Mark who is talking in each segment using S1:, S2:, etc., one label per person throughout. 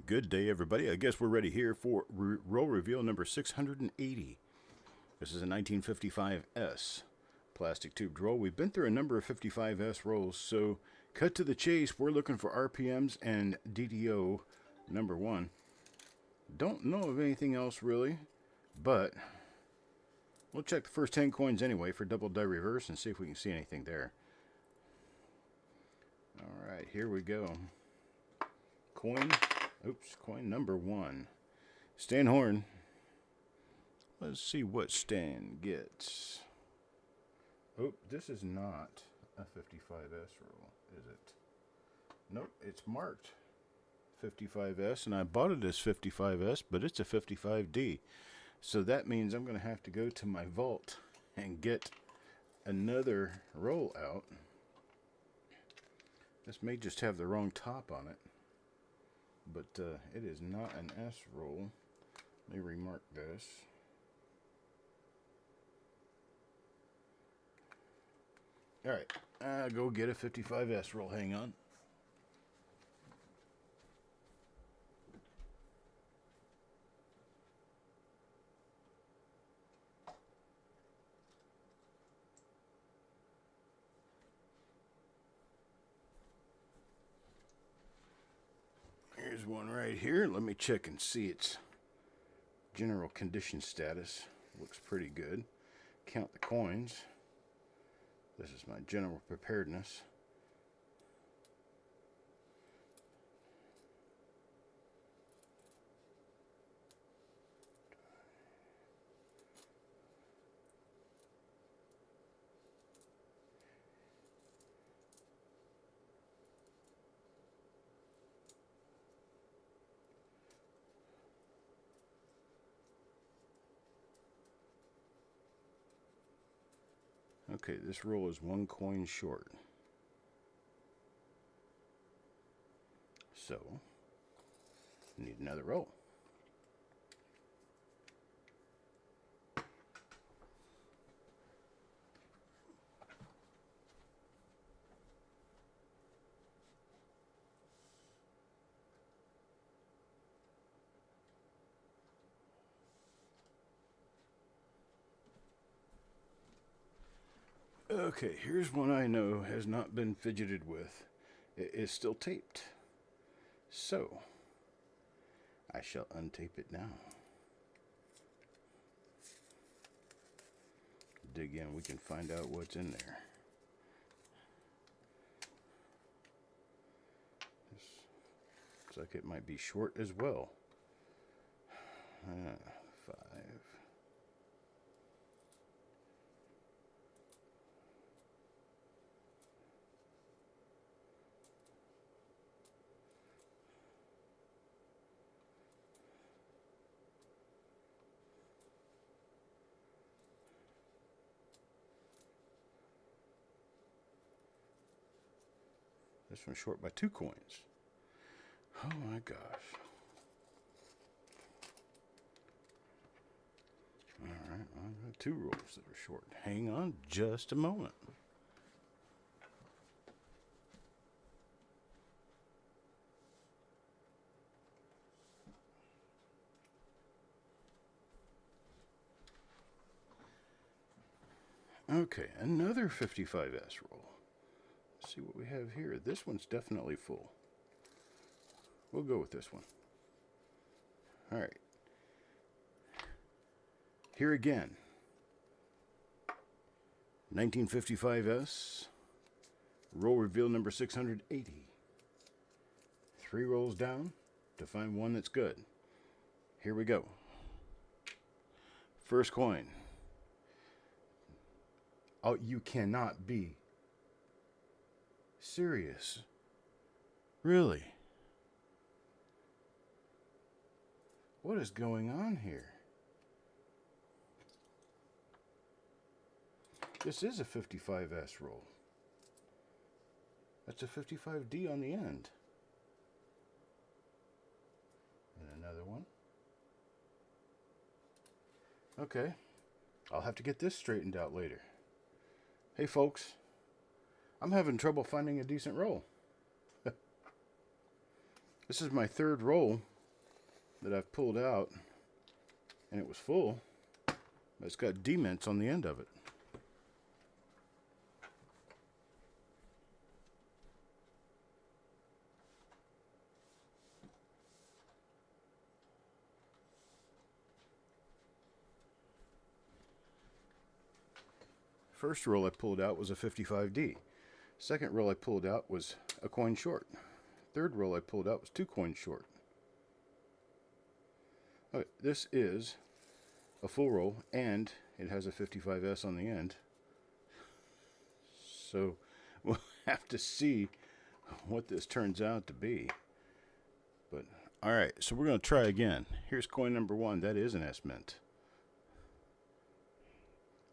S1: Good day, everybody. I guess we're ready here for roll reveal number 680. This is a 1955S plastic tube roll. We've been through a number of 55S rolls, so cut to the chase. We're looking for RPMs and DDO number 1. Don't know of anything else really, but we'll check the first 10 coins anyway for double die reverse and see if we can see anything there. Alright, here we go. Coin number 1. Stan Horn. Let's see what Stan gets. Oh, this is not a 55S roll, is it? Nope, it's marked 55S, and I bought it as 55S, but it's a 55D. So that means I'm going to have to go to my vault and get another roll out. This may just have the wrong top on it, but it is not an S roll. Let me remark this. Alright, I'll go get a 55S roll. Hang on. Here's one right here. Let me check and see its general condition status. Looks pretty good. Count the coins. This is my general preparedness. Okay, this roll is 1 coin short. So, need another roll. Okay, here's one I know has not been fidgeted with. It is still taped. So, I shall untape it now. Dig in, we can find out what's in there. This looks like it might be short as well. 5. This one's short by 2 coins. Oh my gosh. Alright, I've got 2 rolls that are short. Hang on just a moment. Okay, another 55S roll. See what we have here. This one's definitely full. We'll go with this one. Alright. Here again. 1955S. Roll reveal number 680. 3 rolls down to find one that's good. Here we go. First coin. Oh, you cannot be serious. Really? What is going on here? This is a 55S roll. That's a 55D on the end. And another one. Okay. I'll have to get this straightened out later. Hey folks, I'm having trouble finding a decent roll. This is my 3rd roll that I've pulled out, and it was full, but it's got dements on the end of it. First roll I pulled out was a 55D. Second roll I pulled out was a coin short. Third roll I pulled out was 2 coins short. Okay, this is a full roll, and it has a 55S on the end. So we'll have to see what this turns out to be. But alright, so we're going to try again. Here's coin number 1. That is an S mint.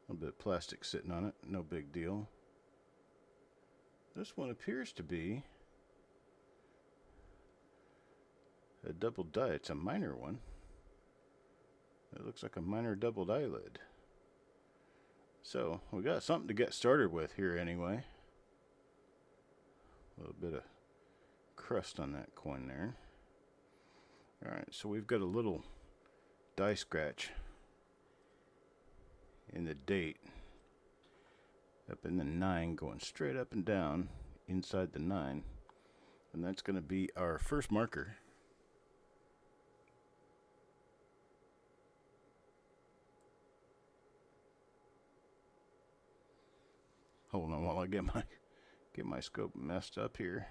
S1: A little bit of plastic sitting on it, no big deal. This one appears to be a double die. It's a minor one. It looks like a minor doubled eyelid. So we got something to get started with here anyway. A little bit of crust on that coin there. Alright, so we've got a little die scratch in the date up in the 9, going straight up and down inside the 9, and that's going to be our first marker. Hold on while I get my scope messed up here.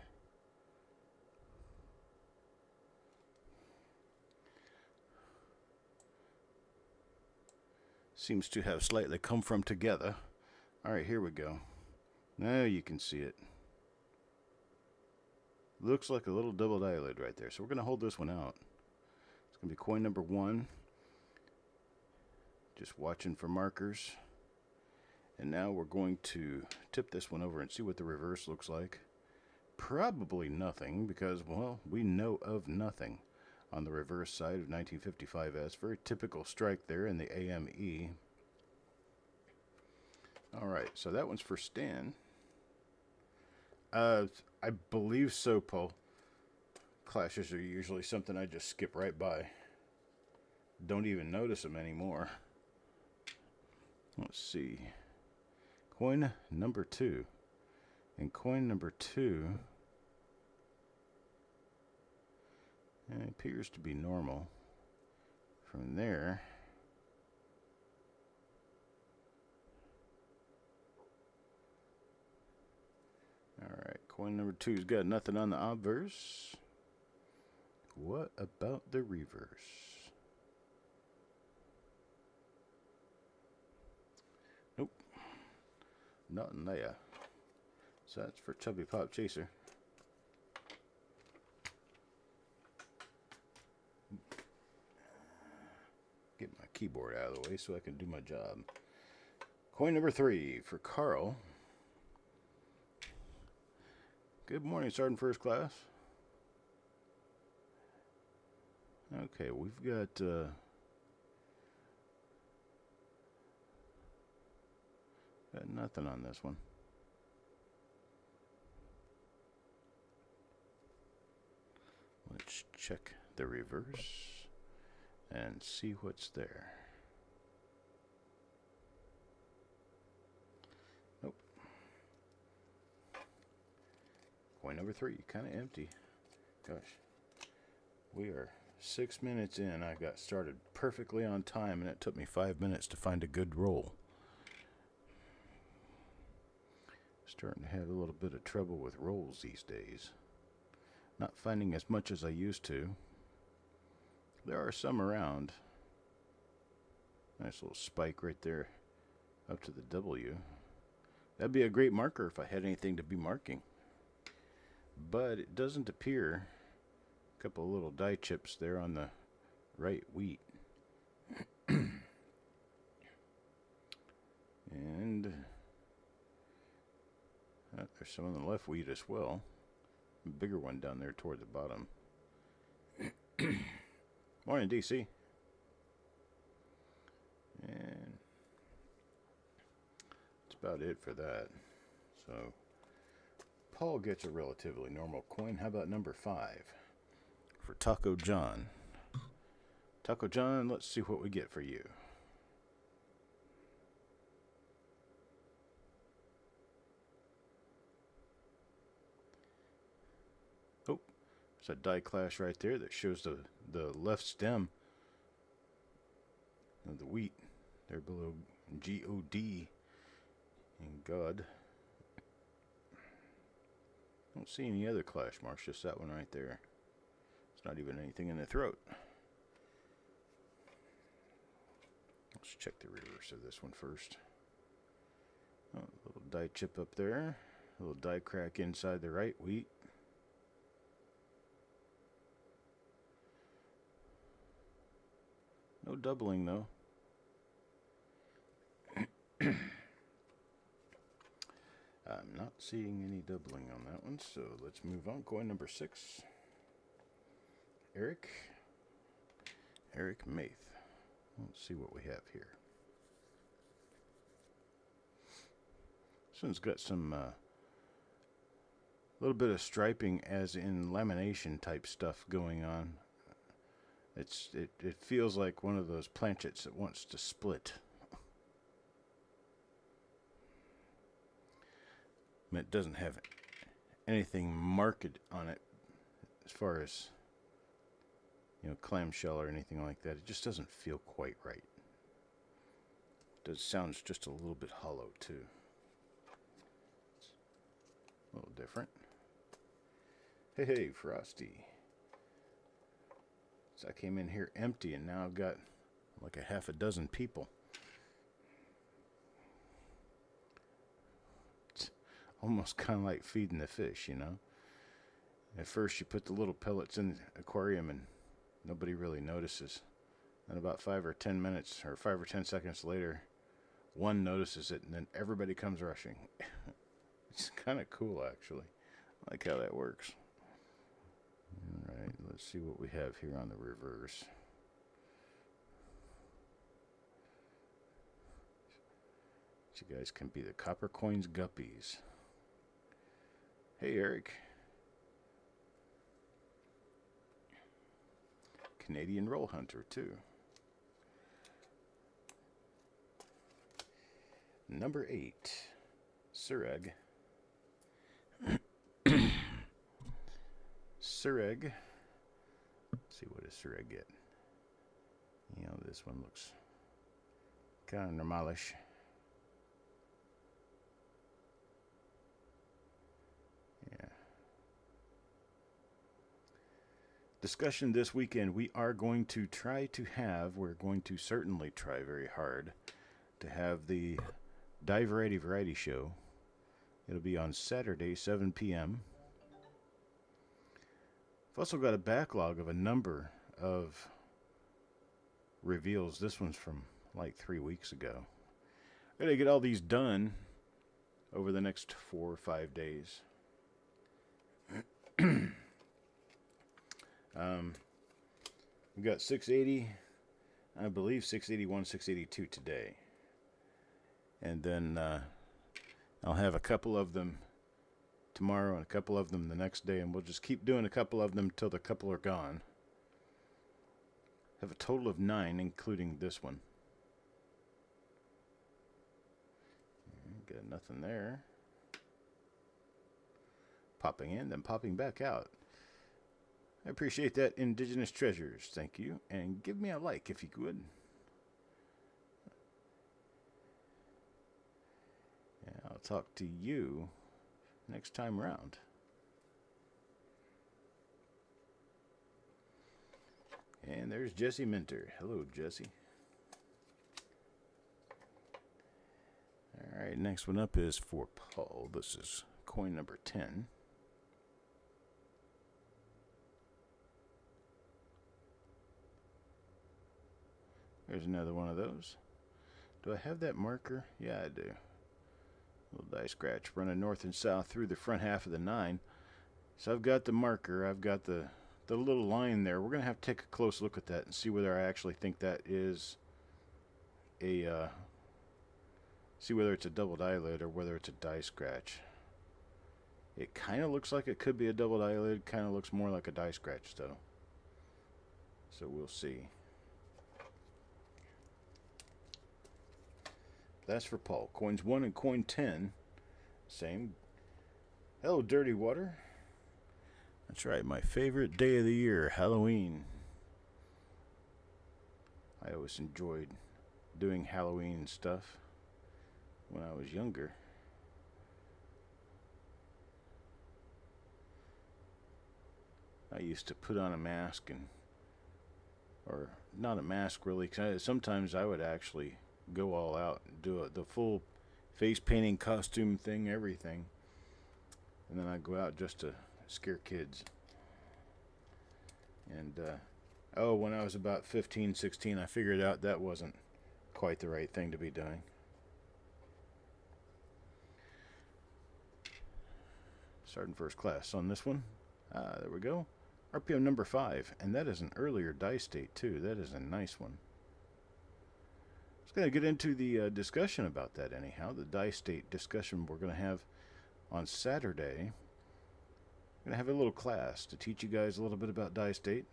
S1: Seems to have slightly come from together. Alright, here we go. Now you can see it. Looks like a little doubled eyelid right there. So we're going to hold this one out. It's going to be coin number 1. Just watching for markers. And now we're going to tip this one over and see what the reverse looks like. Probably nothing, because, well, we know of nothing on the reverse side of 1955S. Very typical strike there in the AME. Alright, so that one's for Stan. I believe so, Paul. Clashes are usually something I just skip right by. Don't even notice them anymore. Let's see. Coin number 2. And coin number 2 appears to be normal. From there, alright, coin number 2's got nothing on the obverse. What about the reverse? Nope. Nothing there. So that's for Chubby Pop Chaser. Get my keyboard out of the way so I can do my job. Coin number 3 for Carl. Good morning, Sergeant First Class. Okay, we've got nothing on this one. Let's check the reverse and see what's there. Nope. Coin number 3, kind of empty. Gosh, we are 6 minutes in. I got started perfectly on time, and it took me 5 minutes to find a good roll. Starting to have a little bit of trouble with rolls these days. Not finding as much as I used to. There are some around. Nice little spike right there up to the W. That'd be a great marker if I had anything to be marking. But it doesn't appear. A couple of little die chips there on the right wheat. And there's some on the left wheat as well. A bigger one down there toward the bottom. Morning, DC. And that's about it for that. So Paul gets a relatively normal coin. How about number 5 for Taco John? Taco John, let's see what we get for you. Oh, there's a die clash right there that shows the left stem of the wheat. There below G-O-D and God. Don't see any other clash marks, just that one right there. It's not even anything in the throat. Let's check the reverse of this one first. Oh, a little die chip up there. A little die crack inside the right wheat. No doubling though. I'm not seeing any doubling on that one, so let's move on. Coin number 6. Eric Maith. Let's see what we have here. This one's got some little bit of striping, as in lamination type stuff going on. It feels like one of those planchets that wants to split. It doesn't have anything marked on it as far as, you know, clamshell or anything like that. It just doesn't feel quite right. It does sounds just a little bit hollow too. It's a little different. Hey, Frosty. So I came in here empty and now I've got like a half a dozen people. Almost kind of like feeding the fish, you know. At first you put the little pellets in the aquarium and nobody really notices. And about 5 or 10 minutes or 5 or 10 seconds later, one notices it and then everybody comes rushing. It's kind of cool, actually. I like how that works. Alright, let's see what we have here on the reverse. You guys can be the Copper Coins Guppies. Hey, Eric. Canadian Roll Hunter, too. Number 8. Sureg. Sureg. Let's see, what does Sureg get? You know, this one looks kind of normalish. Discussion this weekend, we're going to certainly try very hard to have the Die Variety show. It'll be on Saturday, 7 p.m. I've also got a backlog of a number of reveals. This one's from like 3 weeks ago. I gotta get all these done over the next 4 or 5 days. We got 680, I believe 681, 682 today. And then I'll have a couple of them tomorrow and a couple of them the next day, and we'll just keep doing a couple of them till the couple are gone. Have a total of 9, including this one. Got nothing there. Popping in, then popping back out. I appreciate that, Indigenous Treasures. Thank you. And give me a like if you could. And I'll talk to you next time around. And there's Jesse Minter. Hello, Jesse. All right, next one up is for Paul. This is coin number 10. There's another one of those. Do I have that marker? Yeah, I do. Little die scratch running north and south through the front half of the 9. So I've got the marker. I've got the little line there. We're going to have to take a close look at that and see whether I actually think that is a... see whether it's a doubled eyelid or whether it's a die scratch. It kind of looks like it could be a doubled eyelid. Kind of looks more like a die scratch, though. So we'll see. That's for Paul. Coins 1 and coin 10. Same. Hello, Dirty Water. That's right, my favorite day of the year, Halloween. I always enjoyed doing Halloween stuff when I was younger. I used to put on a mask or not a mask really, because sometimes I would actually go all out and do the full face painting, costume thing, everything. And then I'd go out just to scare kids. And, when I was about 15, 16, I figured out that wasn't quite the right thing to be doing. Starting first class on this one. There we go. RPM number 5. And that is an earlier die state, too. That is a nice one. I was going to get into the discussion about that anyhow. The die state discussion we're going to have on Saturday. I'm going to have a little class to teach you guys a little bit about die state.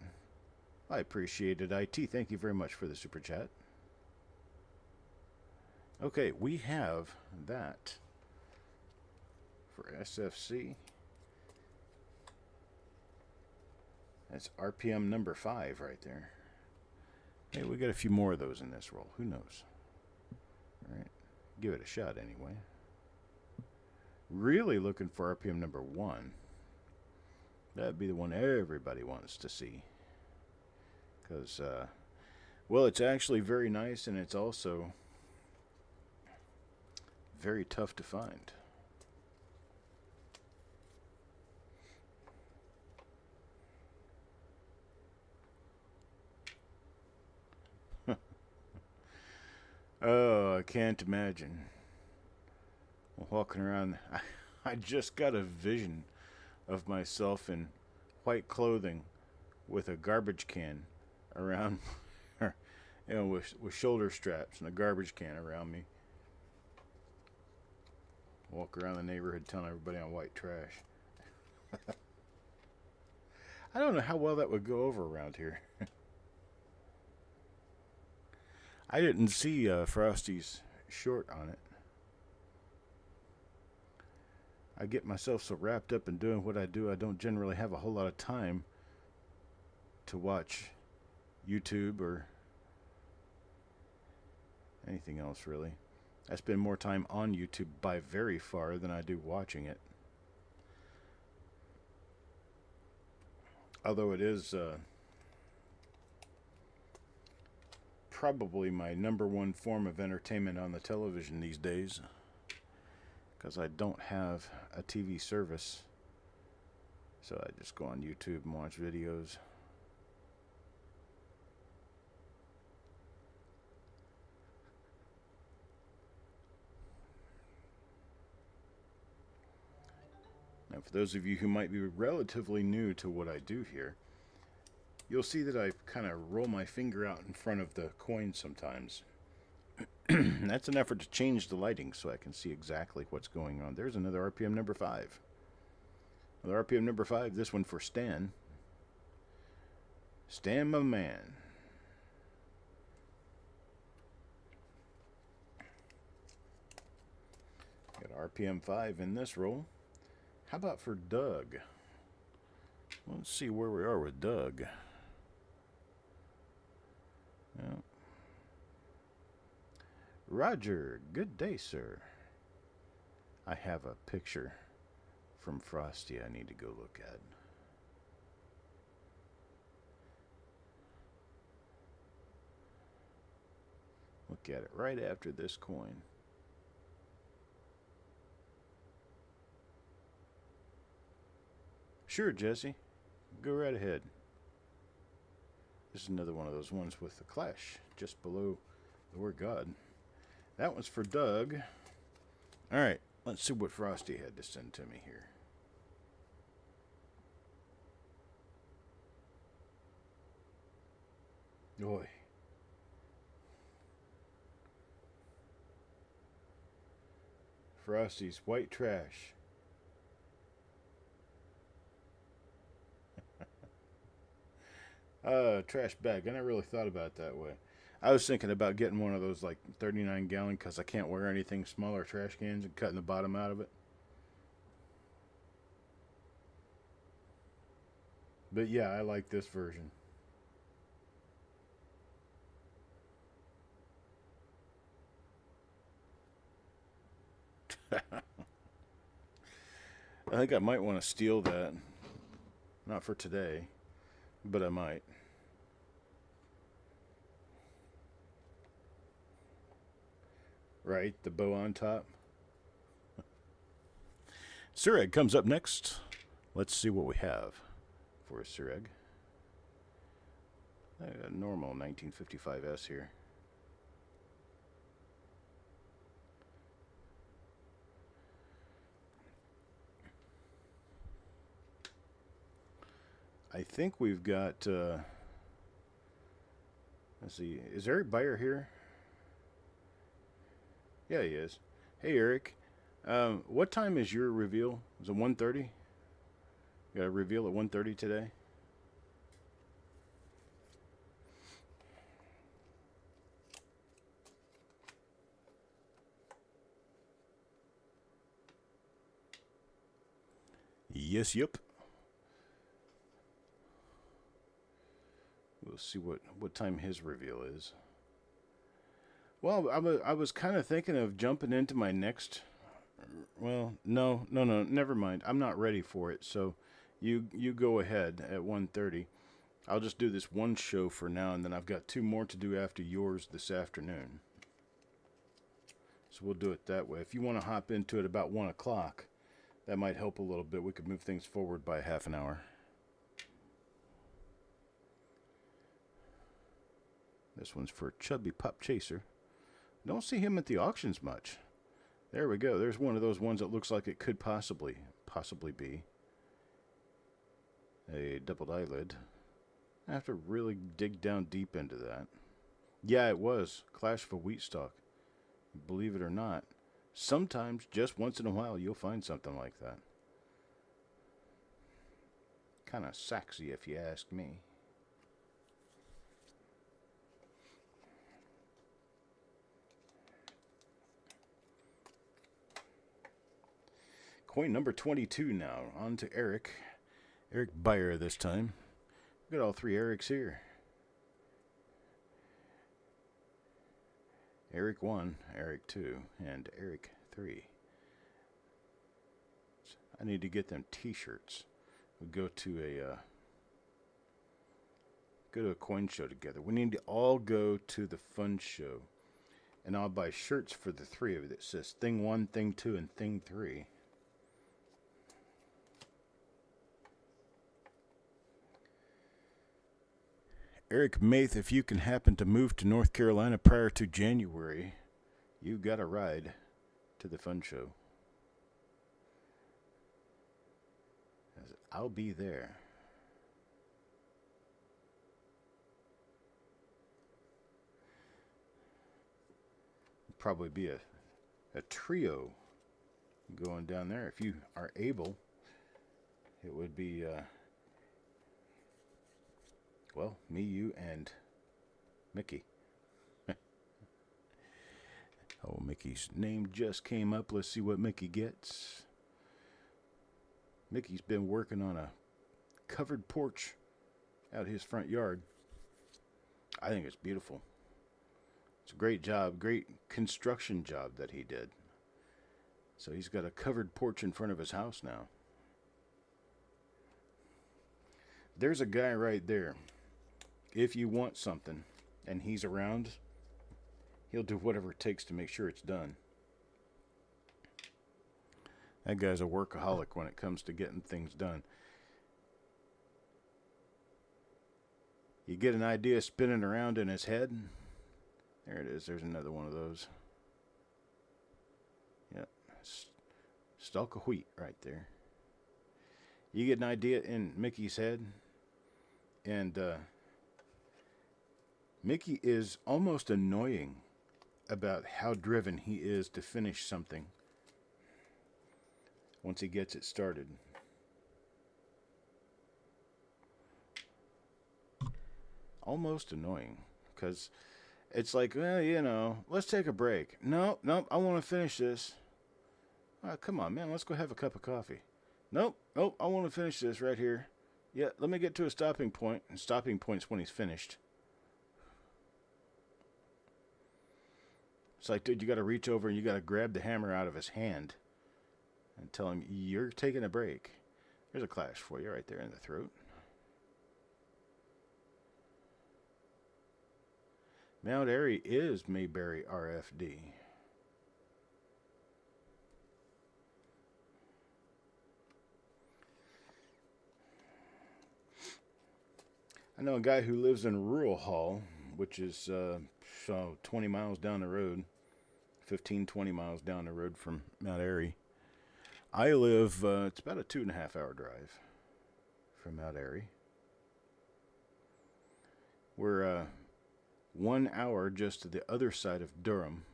S1: I appreciate it, IT. Thank you very much for the super chat. Okay, we have that for SFC. That's RPM number 5 right there. Hey, we got a few more of those in this roll. Who knows? All right, give it a shot anyway. Really looking for RPM number 1. That'd be the one everybody wants to see. Because, well, it's actually very nice, and it's also very tough to find. Oh, I can't imagine. Walking around, I just got a vision of myself in white clothing with a garbage can around, with shoulder straps and a garbage can around me. Walk around the neighborhood telling everybody I'm white trash. I don't know how well that would go over around here. I didn't see Frosty's short on it. I get myself so wrapped up in doing what I do, I don't generally have a whole lot of time to watch YouTube or anything else, really. I spend more time on YouTube by very far than I do watching it. Although it is probably my number one form of entertainment on the television these days, because I don't have a TV service, so I just go on YouTube and watch videos. Now, for those of you who might be relatively new to what I do here, you'll see that I kind of roll my finger out in front of the coin sometimes. That's an effort to change the lighting so I can see exactly what's going on. There's another RPM number 5. Another RPM number 5, this one for Stan. Stan, my man. Got RPM 5 in this roll. How about for Doug? Let's see where we are with Doug. Yeah. Roger, good day, sir. I have a picture from Frosty I need to go look at. Look at it right after this coin. Sure, Jesse. Go right ahead. This is another one of those ones with the clash just below the word God. That one's for Doug. All right, let's see what Frosty had to send to me here. Boy. Frosty's white trash. Trash bag. I never really thought about it that way. I was thinking about getting one of those like 39 gallon because I can't wear anything smaller trash cans and cutting the bottom out of it. But yeah, I like this version. I think I might want to steal that. Not for today, but I might. Right, the bow on top. Sureg comes up next. Let's see what we have for a Sureg. A normal 1955S here. I think we've got, let's see, is Eric Beyer here? Yeah, he is. Hey, Eric. What time is your reveal? Is it 1:30? You got a reveal at 1:30 today? Yes, yep. We'll see what time his reveal is. Well, I was kind of thinking of jumping into my next. Well, no, never mind. I'm not ready for it. So, you go ahead at 1:30. I'll just do this one show for now, and then I've got two more to do after yours this afternoon. So we'll do it that way. If you want to hop into it about 1 o'clock, that might help a little bit. We could move things forward by half an hour. This one's for Chubby Pup Chaser. Don't see him at the auctions much. There we go. There's one of those ones that looks like it could possibly be a doubled eyelid. I have to really dig down deep into that. Yeah, it was Clash of a Wheat Stalk. Believe it or not. Sometimes, just once in a while, you'll find something like that. Kind of sexy, if you ask me. Coin number 22 now. On to Eric. Eric Beyer this time. We've got all three Erics here. Eric 1, Eric 2, and Eric 3. I need to get them t-shirts. We'll go to a coin show together. We need to all go to the fun show. And I'll buy shirts for the three of it that says Thing 1, Thing 2, and Thing 3. Eric Maith, if you can happen to move to North Carolina prior to January, you got a ride to the fun show. I'll be there. Probably be a trio going down there. If you are able, it would be... well, me, you, and Mickey. Oh, Mickey's name just came up. Let's see what Mickey gets. Mickey's been working on a covered porch out his front yard. I think it's beautiful. It's a great job, great construction job that he did. So he's got a covered porch in front of his house now. There's a guy right there. If you want something and he's around, he'll do whatever it takes to make sure it's done. That guy's a workaholic when it comes to getting things done. You get an idea spinning around in his head. There it is. There's another one of those. Yep. Stalk of wheat right there. You get an idea in Mickey's head, and Mickey is almost annoying about how driven he is to finish something once he gets it started. Almost annoying, because It's like, well, you know, let's take a break. Nope, nope, I want to finish this. Come on, man, let's go have a cup of coffee. Nope, nope, I want to finish this right here. Yeah, let me get to a stopping point. And stopping point's when he's finished. It's like, dude, you got to reach over and you got to grab the hammer out of his hand and tell him you're taking a break. There's a clash for you right there in the throat. Mount Airy is Mayberry RFD. I know a guy who lives in Rural Hall, which is 20 miles down the road, 15, 20 miles down the road from Mount Airy. I live, it's about a 2.5 hour drive from Mount Airy. We're 1 hour just to the other side of Durham,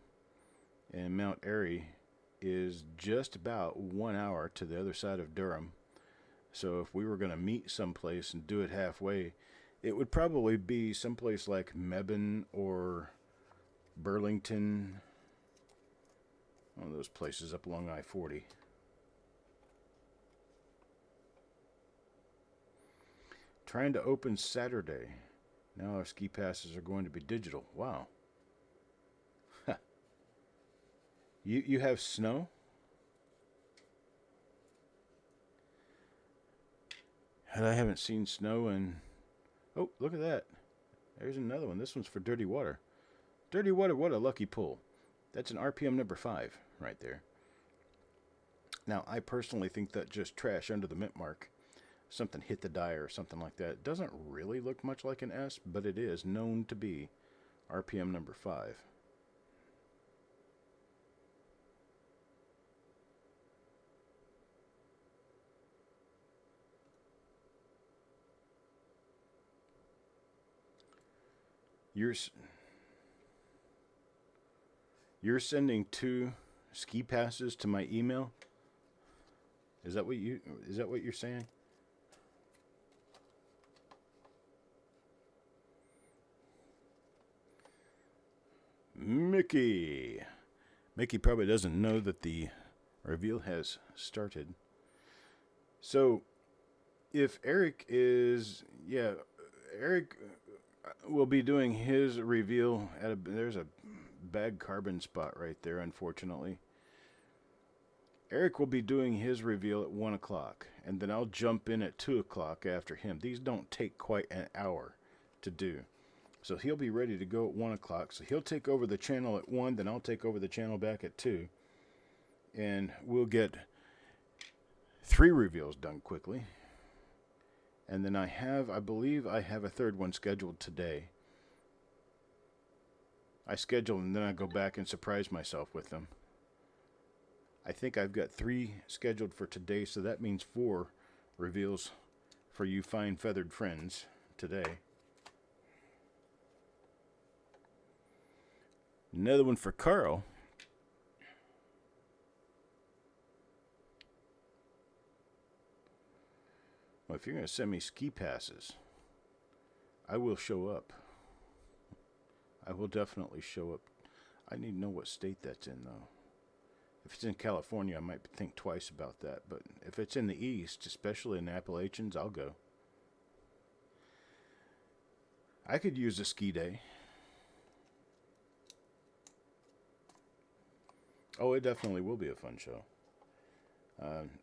S1: and Mount Airy is just about 1 hour to the other side of Durham. So if we were going to meet someplace and do it halfway, it would probably be someplace like Mebane or Burlington, one of those places up along I-40. Trying to open Saturday. Now our ski passes are going to be digital. Wow. You have snow? And I haven't seen snow in... Oh, look at that. There's another one. This one's for Dirty Water. Dirty Water, what a lucky pull. That's an RPM number 5 right there. Now, I personally think that just trash under the mint mark. Something hit the die or something like that. It doesn't really look much like an S, but it is known to be RPM number 5. You're sending 2 ski passes to my email? Is that what you're saying? Mickey probably doesn't know that the reveal has started. So if Eric will be doing his reveal there's a bad carbon spot right there, unfortunately. Eric will be doing his reveal at 1 o'clock, and then I'll jump in at 2 o'clock after him. These don't take quite an hour to do. So he'll be ready to go at 1 o'clock. So he'll take over the channel at 1, then I'll take over the channel back at 2. And we'll get 3 reveals done quickly. And then I believe I have a third one scheduled today. I schedule and then I go back and surprise myself with them. I think I've got 3 scheduled for today, so that means 4 reveals for you fine feathered friends today. Another one for Carl. Well, if you're going to send me ski passes, I will show up. I will definitely show up. I need to know what state that's in, though. If it's in California, I might think twice about that. But if it's in the East, especially in the Appalachians, I'll go. I could use a ski day. Oh, it definitely will be a fun show.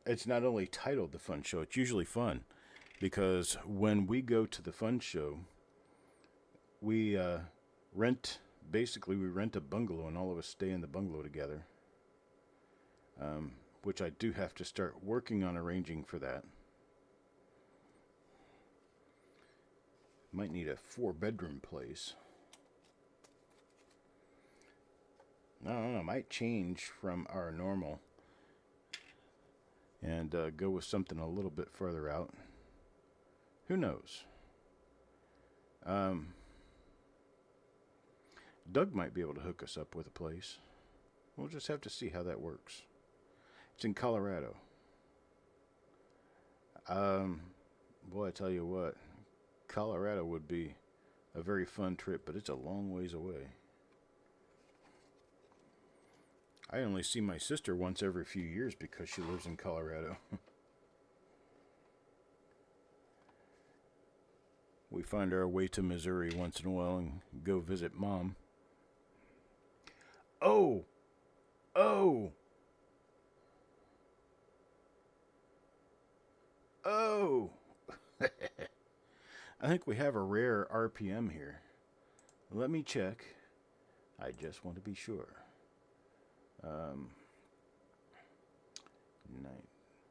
S1: It's not only titled The Fun Show, it's usually fun. Because when we go to the fun show, we rent a bungalow and all of us stay in the bungalow together. Which I do have to start working on arranging for that. Might need a 4-bedroom place. I don't know, might change from our normal and go with something a little bit further out. Who knows? Doug might be able to hook us up with a place. We'll just have to see how that works. It's in Colorado. Boy, I tell you what, Colorado would be a very fun trip, but it's a long ways away. I only see my sister once every few years because she lives in Colorado. We find our way to Missouri once in a while and go visit Mom. Oh! Oh! Oh! I think we have a rare RPM here. Let me check. I just want to be sure.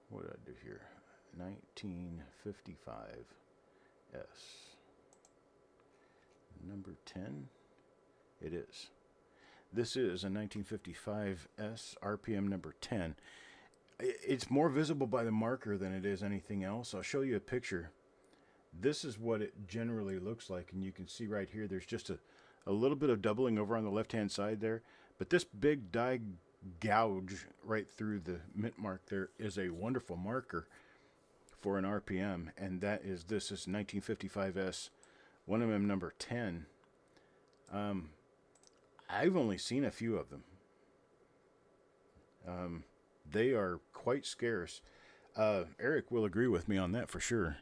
S1: What did I do here? 1955 S. Number 10? It is. This is a 1955 S RPM number 10. It's more visible by the marker than it is anything else. I'll show you a picture. This is what it generally looks like, and you can see right here there's just a little bit of doubling over on the left-hand side there. But this big die gouge right through the mint mark there is a wonderful marker for an RPM, and that is this is 1955S 1mm number 10. I've only seen a few of them. They are quite scarce. Eric will agree with me on that for sure,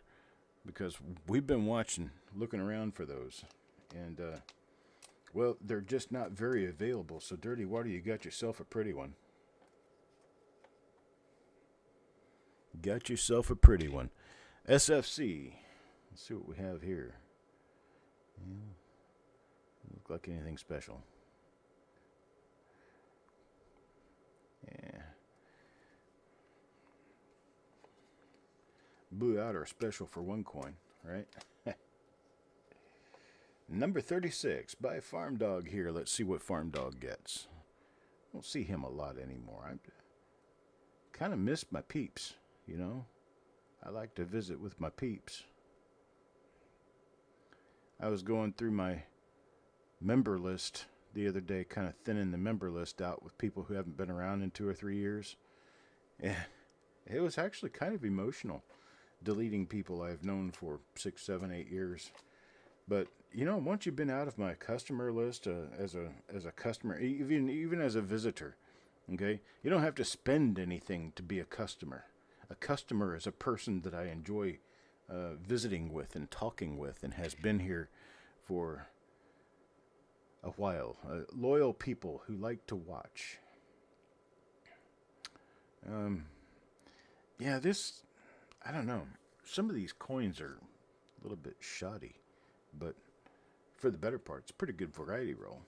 S1: because we've been looking around for those, and well, they're just not very available. So Dirty Water, you got yourself a pretty one. Got yourself a pretty one. SFC. Let's see what we have here. Yeah, doesn't look like anything special. Yeah. Blew out our special for one coin, right? Number 36 by Farm Dog here. Let's see what Farm Dog gets. Don't see him a lot anymore. I kind of miss my peeps, you know. I like to visit with my peeps. I was going through my member list the other day, kind of thinning the member list out with people who haven't been around in 2 or 3 years. And it was actually kind of emotional, deleting people I've known for 6, 7, 8 years. But you know, once you've been out of my customer list as a customer, even as a visitor, okay, you don't have to spend anything to be a customer. A customer is a person that I enjoy visiting with and talking with, and has been here for a while. Loyal people who like to watch. Yeah, this, I don't know. Some of these coins are a little bit shoddy, but for the better part, it's a pretty good variety roll.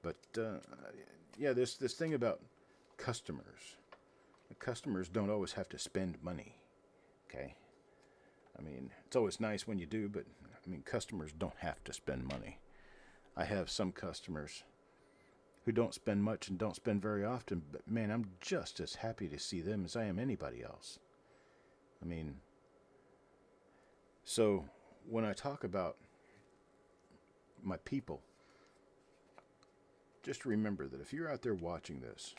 S1: But yeah, this thing about customers. The customers don't always have to spend money. Okay, I mean, it's always nice when you do, but I mean, customers don't have to spend money. I have some customers who don't spend much and don't spend very often, but man, I'm just as happy to see them as I am anybody else. I mean, so when I talk about my people, just remember that if you're out there watching this,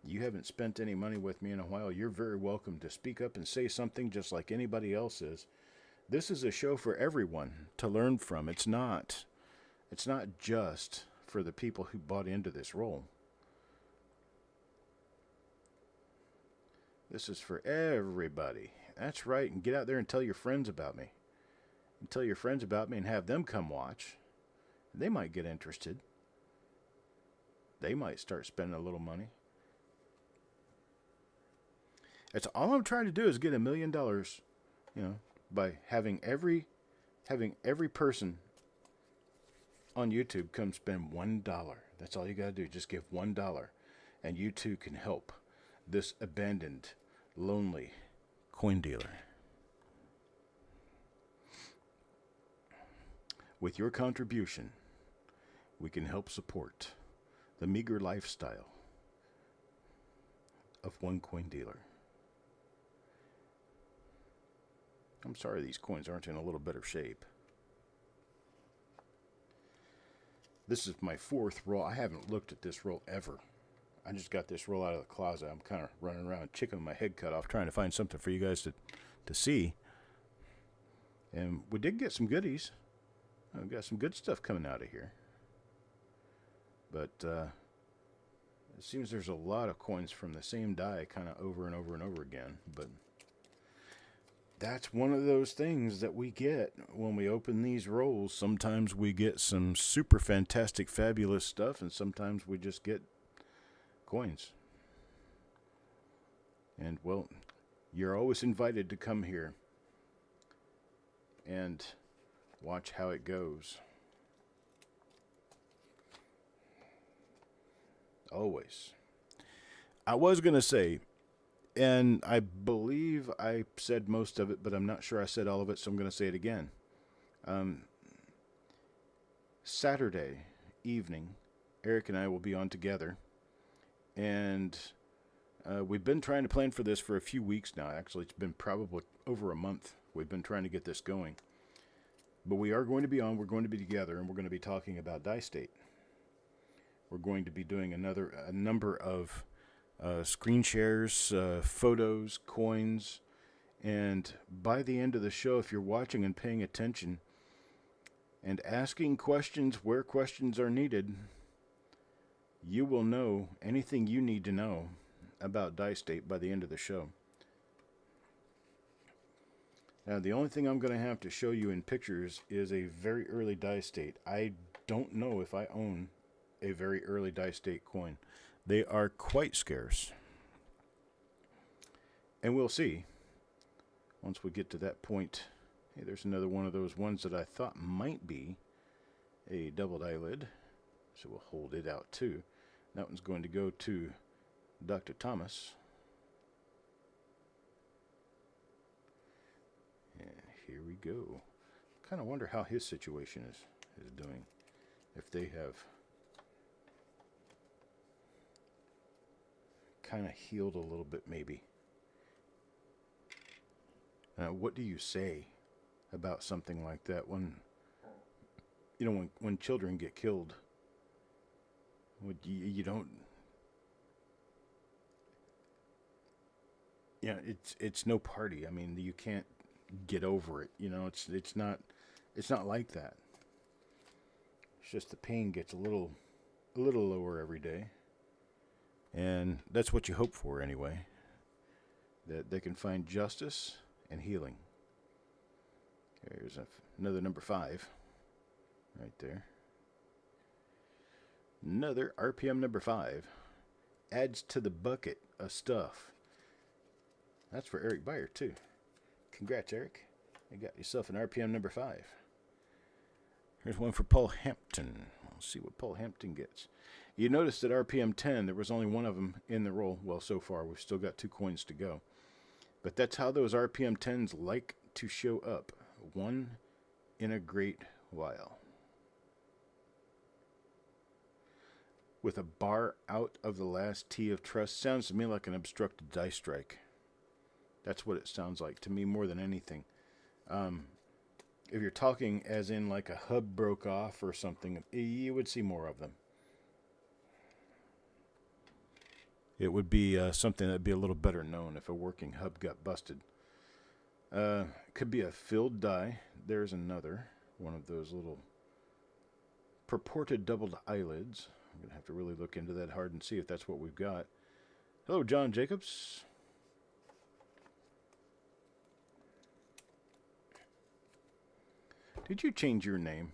S1: you haven't spent any money with me in a while, you're very welcome to speak up and say something just like anybody else is. This is a show for everyone to learn from. It's not just for the people who bought into this role. This is for everybody. That's right, and get out there and tell your friends about me. And tell your friends about me and have them come watch. They might get interested. They might start spending a little money. That's all I'm trying to do, is get $1 million, you know, by having every person on YouTube come spend $1. That's all you got to do. Just give $1, and you too can help this abandoned, lonely coin dealer. With your contribution, we can help support the meager lifestyle of one coin dealer. I'm sorry these coins aren't in a little better shape. This is my 4th roll. I haven't looked at this roll ever. I just got this roll out of the closet. I'm kind of running around chicken with my head cut off, trying to find something for you guys to see. And we did get some goodies. I've got some good stuff coming out of here. But It seems there's a lot of coins from the same die kind of over and over and over again, but that's one of those things that we get when we open these rolls. Sometimes we get some super fantastic, fabulous stuff, and sometimes we just get coins. And, well, you're always invited to come here and watch how it goes. Always. I was going to say, and I believe I said most of it, but I'm not sure I said all of it, so I'm going to say it again. Saturday evening, Eric and I will be on together, and we've been trying to plan for this for a few weeks now. Actually, it's been probably over a month we've been trying to get this going. But we are going to be on, we're going to be together, and we're going to be talking about Die State. We're going to be doing a number of screen shares, photos, coins, and by the end of the show, if you're watching and paying attention and asking questions where questions are needed, you will know anything you need to know about Die State by the end of the show. Now, the only thing I'm going to have to show you in pictures is a very early Die State. I don't know if I own a very early Die State coin. They are quite scarce. And we'll see once we get to that point. Hey, there's another one of those ones that I thought might be a doubled eyelid. So we'll hold it out too. That one's going to go to Dr. Thomas. Here we go. Kind of wonder how his situation is doing. If they have kind of healed a little bit, maybe. What do you say about something like that when, you know, when children get killed? You don't. Yeah, it's no party. I mean, you can't get over it. You know, it's not like that. It's just the pain gets a little lower every day, and that's what you hope for anyway. That they can find justice and healing. There's another number 5, right there. Another RPM number 5 adds to the bucket of stuff. That's for Eric Beyer too. Congrats, Eric. You got yourself an RPM number 5. Here's one for Paul Hampton. We'll see what Paul Hampton gets. You notice that RPM 10, there was only one of them in the roll. Well, so far, we've still got 2 coins to go. But that's how those RPM 10s like to show up. One in a great while. With a bar out of the last T of trust. Sounds to me like an obstructed die strike. That's what it sounds like to me more than anything. If you're talking as in like a hub broke off or something, you would see more of them. It would be something that would be a little better known if a working hub got busted. Could be a filled die. There's another one of those little purported doubled eyelids. I'm going to have to really look into that hard and see if that's what we've got. Hello, John Jacobs. Did you change your name?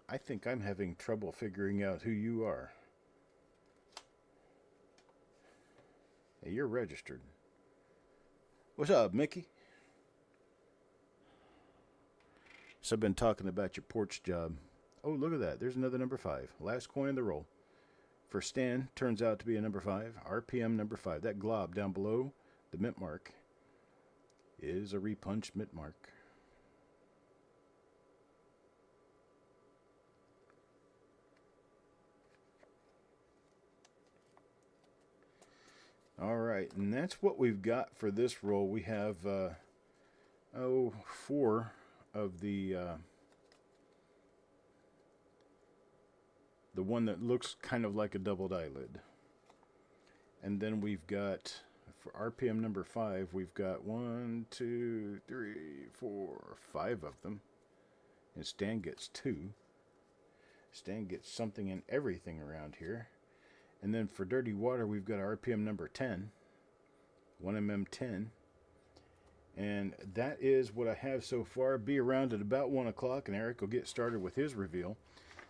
S1: I think I'm having trouble figuring out who you are. Hey, you're registered. What's up, Mickey? So I've been talking about your porch job. Oh, look at that. There's another number 5. Last coin in the roll. For Stan, turns out to be a number 5. RPM number 5. That glob down below the mint mark is a repunched mint mark. All right, and that's what we've got for this roll. We have 4 of the one that looks kind of like a doubled eyelid. And then we've got, for RPM number 5, we've got 1, 2, 3, 4, 5 of them. And Stan gets 2. Stan gets something and everything around here. And then for dirty water, we've got our RPM number 10, 1mm10. And that is what I have so far. Be around at about 1 o'clock, and Eric will get started with his reveal.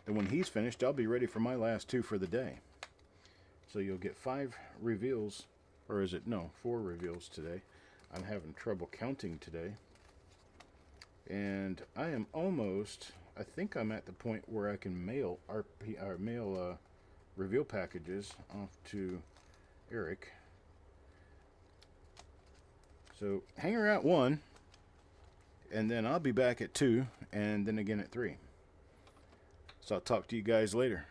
S1: And when he's finished, I'll be ready for my last 2 for the day. So you'll get 5 reveals, or is it, no, 4 reveals today. I'm having trouble counting today. And I am almost, I think I'm at the point where I can mail reveal packages off to Eric. So hang her at 1, and then I'll be back at 2, and then again at 3. So I'll talk to you guys later.